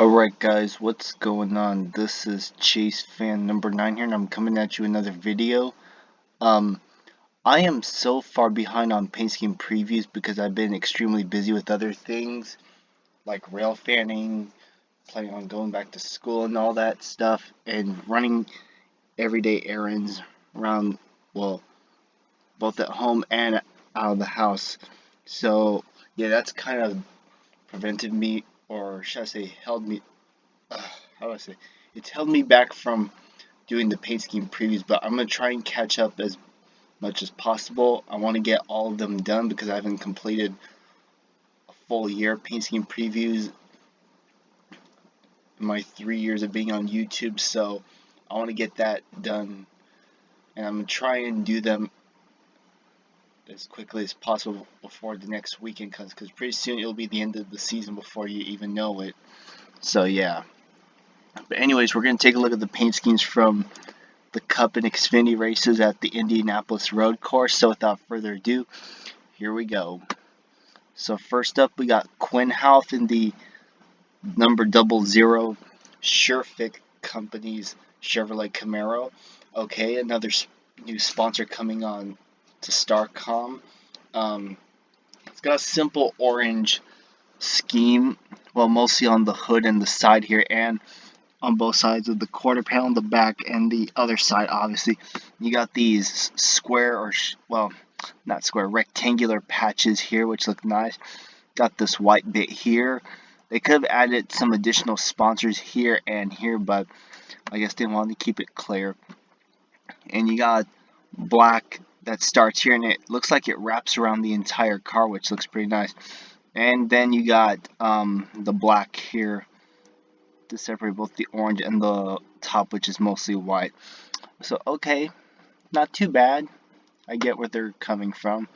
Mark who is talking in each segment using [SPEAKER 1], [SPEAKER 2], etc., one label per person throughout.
[SPEAKER 1] Alright guys, what's going on? This is Chase fan number 9 here, and I'm coming at you another video. Um, I am so far behind on paint scheme previews because I've been extremely busy with other things like rail fanning, planning on going back to school and all that stuff, and running everyday errands around, well, both at home and out of the house. So yeah, that's kind of prevented me, or should I say held me, how do I say, it's held me back from doing the paint scheme previews, but I'm going to try and catch up as much as possible. I want to get all of them done because I haven't completed a full year of paint scheme previews in my 3 years of being on YouTube, so I want to get that done, and I'm going to try and do them as quickly as possible before the next weekend comes, because pretty soon it'll be the end of the season before you even know it. So yeah. But anyways, we're going to take a look at the paint schemes from the Cup and Xfinity races at the Indianapolis road course. So without further ado, here we go. So first up, we got Quinn Houth in the number 00 Sherfick Company's Chevrolet Camaro. Okay, another new sponsor coming on to Starcom. It's got a simple orange scheme, well, mostly on the hood and the side here, and on both sides of the quarter panel on the back and the other side. Obviously, you got these square, or well, not square, rectangular patches here, which look nice. Got this white bit here. They could have added some additional sponsors here and here, but I guess they wanted to keep it clear. And you got black that starts here, and it looks like it wraps around the entire car, which looks pretty nice. And then you got the black here to separate both the orange and the top, which is mostly white. So okay, not too bad. I get where they're coming from.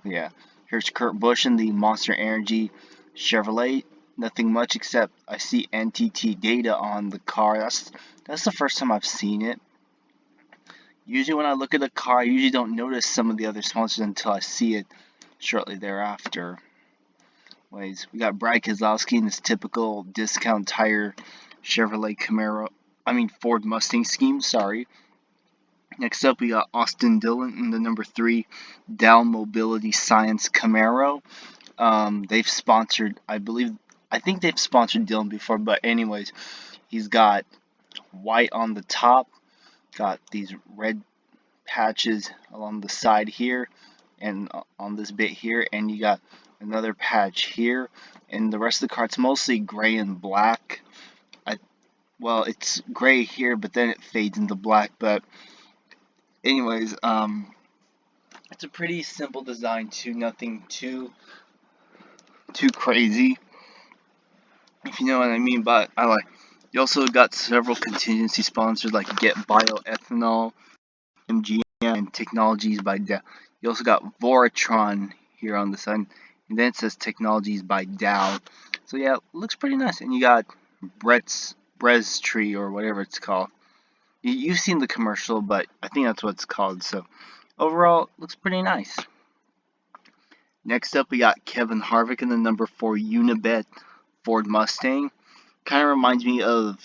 [SPEAKER 1] Yeah, here's Kurt Busch in the Monster Energy Chevrolet. Nothing much except I see NTT data on the car. That's the first time I've seen it. Usually when I look at a car, I usually don't notice some of the other sponsors until I see it shortly thereafter. Anyways, we got Brad Keselowski in this typical discount tire Chevrolet Camaro, Ford Mustang scheme, sorry. Next up, we got Austin Dillon in the number 3 Dow Mobility Science Camaro. They've sponsored, I think they've sponsored Dillon before, but anyways, he's got white on the top, got these red patches along the side here, and on this bit here, and you got another patch here, and the rest of the car, it's mostly gray and black. Well, it's gray here, but then it fades into black. But anyways, it's a pretty simple design too, nothing too crazy, if you know what I mean. But you also got several contingency sponsors like Get Bioethanol, MGM, and Technologies by Dow. You also got Voratron here on the side, and then it says Technologies by Dow. So yeah, it looks pretty nice. And you got Brez Tree, or whatever it's called. You've seen the commercial, but I think that's what it's called. So overall, looks pretty nice. Next up, we got Kevin Harvick in the number 4 Unibet Ford Mustang. Kind of reminds me of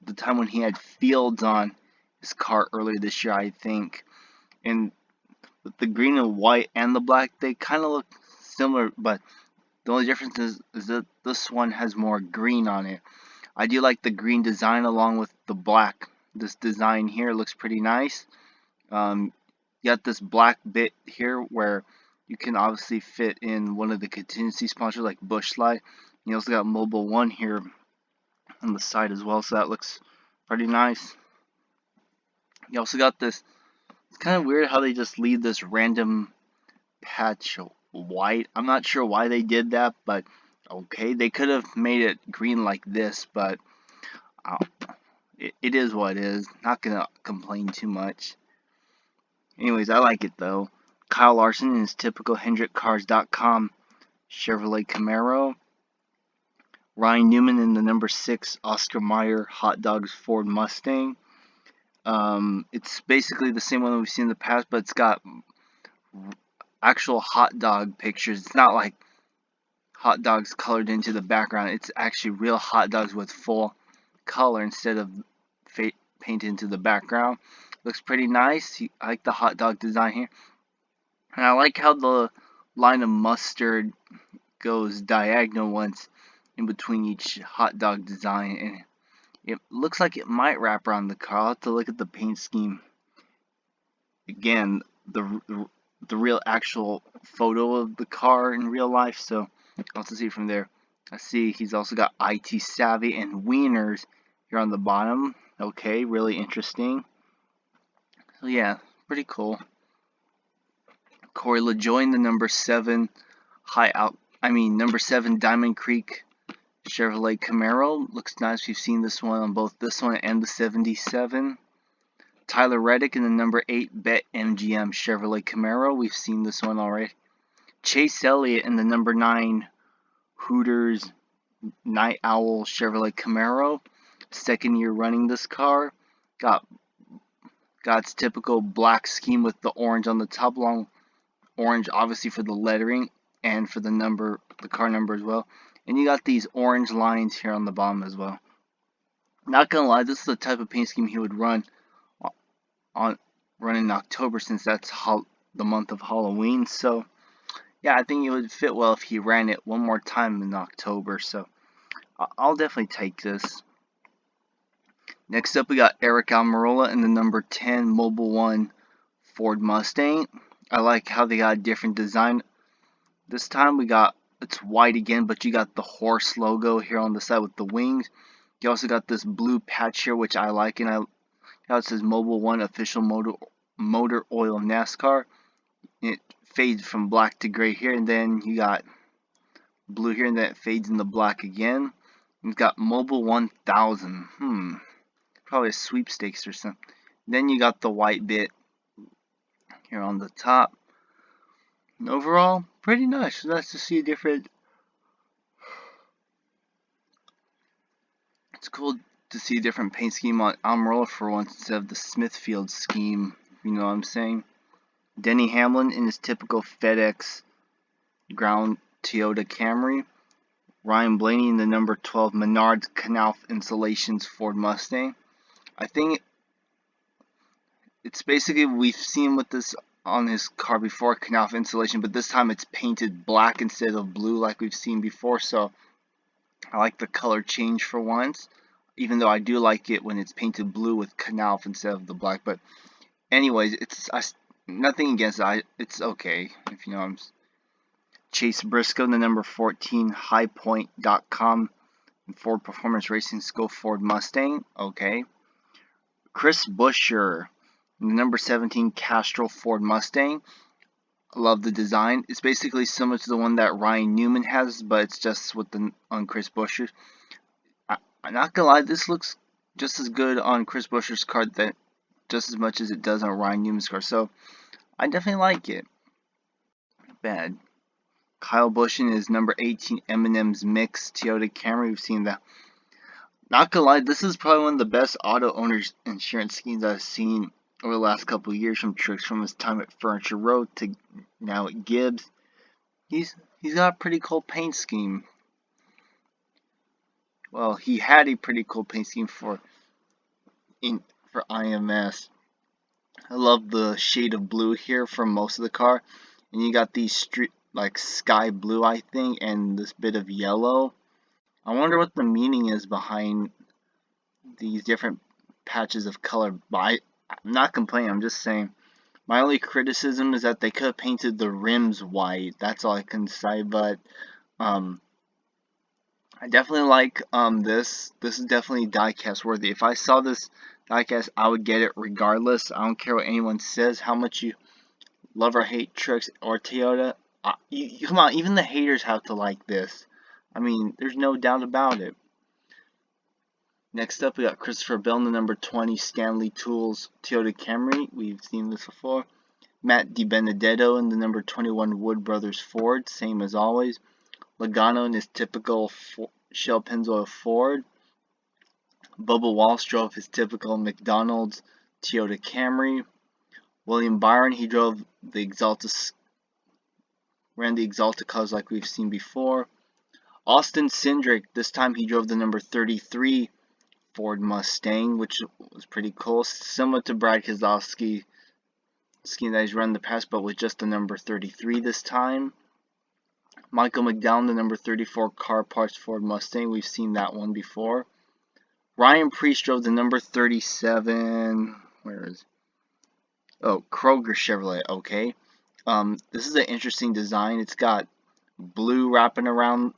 [SPEAKER 1] the time when he had Fields on his car earlier this year, I think. And with the green and white and the black, they kind of look similar, but the only difference is that this one has more green on it. I do like the green design along with the black. This design here looks pretty nice. You got this black bit here where you can obviously fit in one of the contingency sponsors like Busch Light. You also got Mobile One here on the side as well, so that looks pretty nice. You also got this. It's kind of weird how they just leave this random patch white. I'm not sure why they did that, but okay, they could have made it green like this, but it is what it is. Not gonna complain too much. Anyways, I like it though. Kyle Larson in his typical HendrickCars.com Chevrolet Camaro. Ryan Newman in the number 6 Oscar Mayer Hot Dogs Ford Mustang. It's basically the same one that we've seen in the past, but it's got actual hot dog pictures. It's not like hot dogs colored into the background. It's actually real hot dogs with full color instead of painted into the background. Looks pretty nice. I like the hot dog design here. And I like how the line of mustard goes diagonal once in between each hot dog design. And it looks like it might wrap around the car. I'll have to look at the paint scheme. Again, the real actual photo of the car in real life. So I'll have to see from there. I see he's also got IT Savvy and Wieners here on the bottom. Okay, really interesting. So yeah, pretty cool. Corey LaJoy in the number 7 number 7 Diamond Creek Chevrolet Camaro. Looks nice. We've seen this one on both this one and the 77. Tyler Reddick in the number 8 Bet MGM Chevrolet Camaro. We've seen this one already. Chase Elliott in the number 9 Hooters Night Owl Chevrolet Camaro. Second year running this car. Got its typical black scheme with the orange on the top, long orange obviously for the lettering and for the car number as well. And you got these orange lines here on the bottom as well. Not gonna lie, this is the type of paint scheme he would run in October, since that's the month of Halloween. So yeah, I think it would fit well if he ran it one more time in October. So I'll definitely take this. Next up, we got Eric Almirola in the number 10 Mobil 1 Ford Mustang. I like how they got a different design. This time it's white again, but you got the horse logo here on the side with the wings. You also got this blue patch here, which I like, and how it says Mobil 1 Official Motor Oil NASCAR. It fades from black to gray here, and then you got blue here, and then it fades into black again. You've got Mobil 1000. Probably a sweepstakes or something. Then you got the white bit here on the top. And overall, pretty nice. Nice to see a different. It's cool to see a different paint scheme on Almirola for once instead of the Smithfield scheme. You know what I'm saying? Denny Hamlin in his typical FedEx ground Toyota Camry. Ryan Blaney in the number 12 Menards Knauf Insulations Ford Mustang. I think it's basically, we've seen with this on his car before, Knauf insulation, but this time it's painted black instead of blue like we've seen before. So I like the color change for once, even though I do like it when it's painted blue with Knauf instead of the black. But anyways, nothing against it. It's okay, if you know what I'm saying. Chase Briscoe in the number 14 highpoint.com Ford Performance Racing School Ford Mustang. Okay. Chris Buescher in the number 17 Castro Ford Mustang. I love the design. It's basically similar to the one that Ryan Newman has, but it's just on Chris Buescher. I'm not gonna lie, this looks just as good on Chris Buescher's car, just as much as it does on Ryan Newman's car. So I definitely like it. Bad. Kyle Busch in his number 18 M&M's Mix Toyota Camry. We've seen that. Not gonna lie, this is probably one of the best auto owners insurance schemes I've seen over the last couple of years, from Tricks, from his time at Furniture Road to now at Gibbs. He's got a pretty cool paint scheme. Well, he had a pretty cool paint scheme for IMS. I love the shade of blue here for most of the car, and you got these like sky blue, I think, and this bit of yellow. I wonder what the meaning is behind these different patches of color. But I'm not complaining, I'm just saying. My only criticism is that they could have painted the rims white. That's all I can say. But I definitely like this. This is definitely diecast worthy. If I saw this diecast, I would get it regardless. I don't care what anyone says, how much you love or hate Tricks or Toyota. Come on, even the haters have to like this. I mean, there's no doubt about it. Next up, we got Christopher Bell in the number 20 Stanley Tools Toyota Camry. We've seen this before. Matt DiBenedetto in the number 21 Wood Brothers Ford, same as always. Logano in his typical Shell Pennzoil Ford. Bubba Walsh drove his typical McDonald's Toyota Camry. William Byron, he drove the ran the Exalta colors like we've seen before. Austin Cindric, this time he drove the number 33 Ford Mustang, which was pretty cool. Similar to Brad Keselowski scheme that he's run in the past, but with just the number 33 this time. Michael McDowell, the number 34 Car Parts Ford Mustang. We've seen that one before. Ryan Preece drove the number 37. Where is it? Oh, Kroger Chevrolet. Okay. This is an interesting design. It's got blue wrapping around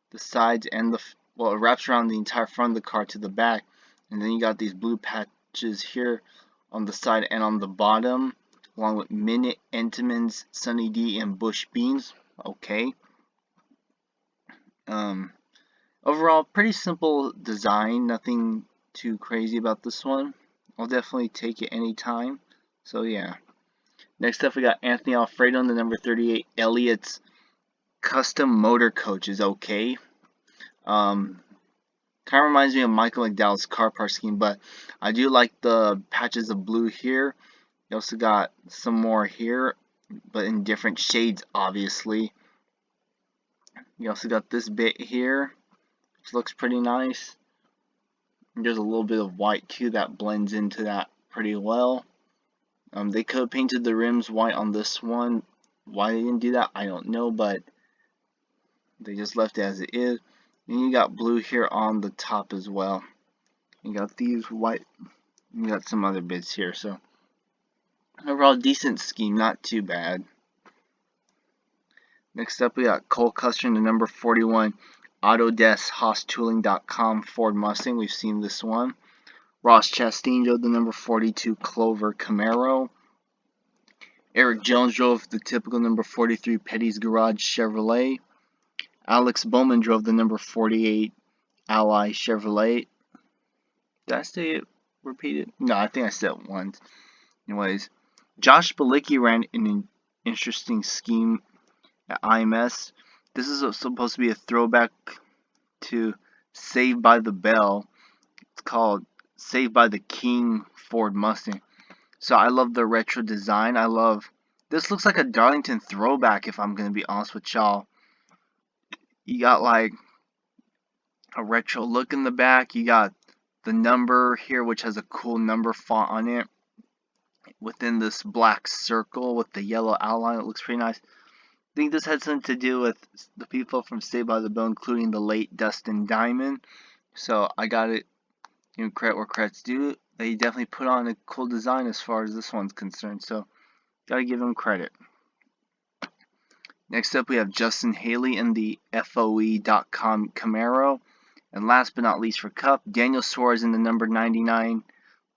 [SPEAKER 1] the sides and it wraps around the entire front of the car to the back, and then you got these blue patches here on the side and on the bottom, along with Minute, Entenmann's, Sunny D, and Bush Beans. Okay. Overall, pretty simple design. Nothing too crazy about this one. I'll definitely take it anytime. So yeah. Next up, we got Anthony Alfredo on the number 38 Elliott's Custom Motor Coaches. Okay. Kind of reminds me of Michael McDowell's car part scheme, but I do like the patches of blue here. You also got some more here, but in different shades, obviously. You also got this bit here, which looks pretty nice. And there's a little bit of white too that blends into that pretty well. They could have painted the rims white on this one. Why they didn't do that, I don't know, but they just left it as it is. And you got blue here on the top as well. You got these white. You got some other bits here. So overall, decent scheme, not too bad. Next up, we got Cole Custer in the number 41 Autodesk HaasTooling.com Ford Mustang. We've seen this one. Ross Chastain drove the number 42 Clover Camaro. Eric Jones drove the typical number 43 Petty's Garage Chevrolet. Alex Bowman drove the number 48 Ally Chevrolet. Did I say it repeated? No, I think I said it once. Anyways, Josh Bilicki ran an interesting scheme at IMS. This is supposed to be a throwback to Saved by the Bell. It's called Saved by the King Ford Mustang. So I love the retro design. This looks like a Darlington throwback, if I'm going to be honest with y'all. You got like a retro look in the back. You got the number here, which has a cool number font on it within this black circle with the yellow outline. It looks pretty nice. I think this had something to do with the people from Saved by the Bell, including the late Dustin Diamond. So I got it, credit where credit's due. They definitely put on a cool design as far as this one's concerned. So gotta give them credit. Next up, we have Justin Haley in the FOE.com Camaro. And last but not least for Cup, Daniel Soares in the number 99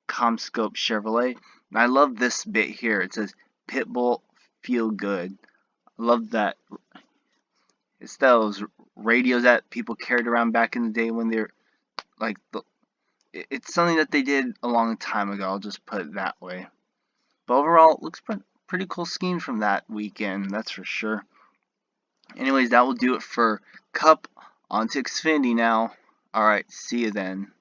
[SPEAKER 1] Comscope Chevrolet. And I love this bit here. It says, Pitbull Feel Good. I love that. It's those radios that people carried around back in the day when they're like, it's something that they did a long time ago. I'll just put it that way. But overall, it looks pretty cool scheme from that weekend, that's for sure. Anyways, that will do it for Cup. On to Xfinity now. Alright, see you then.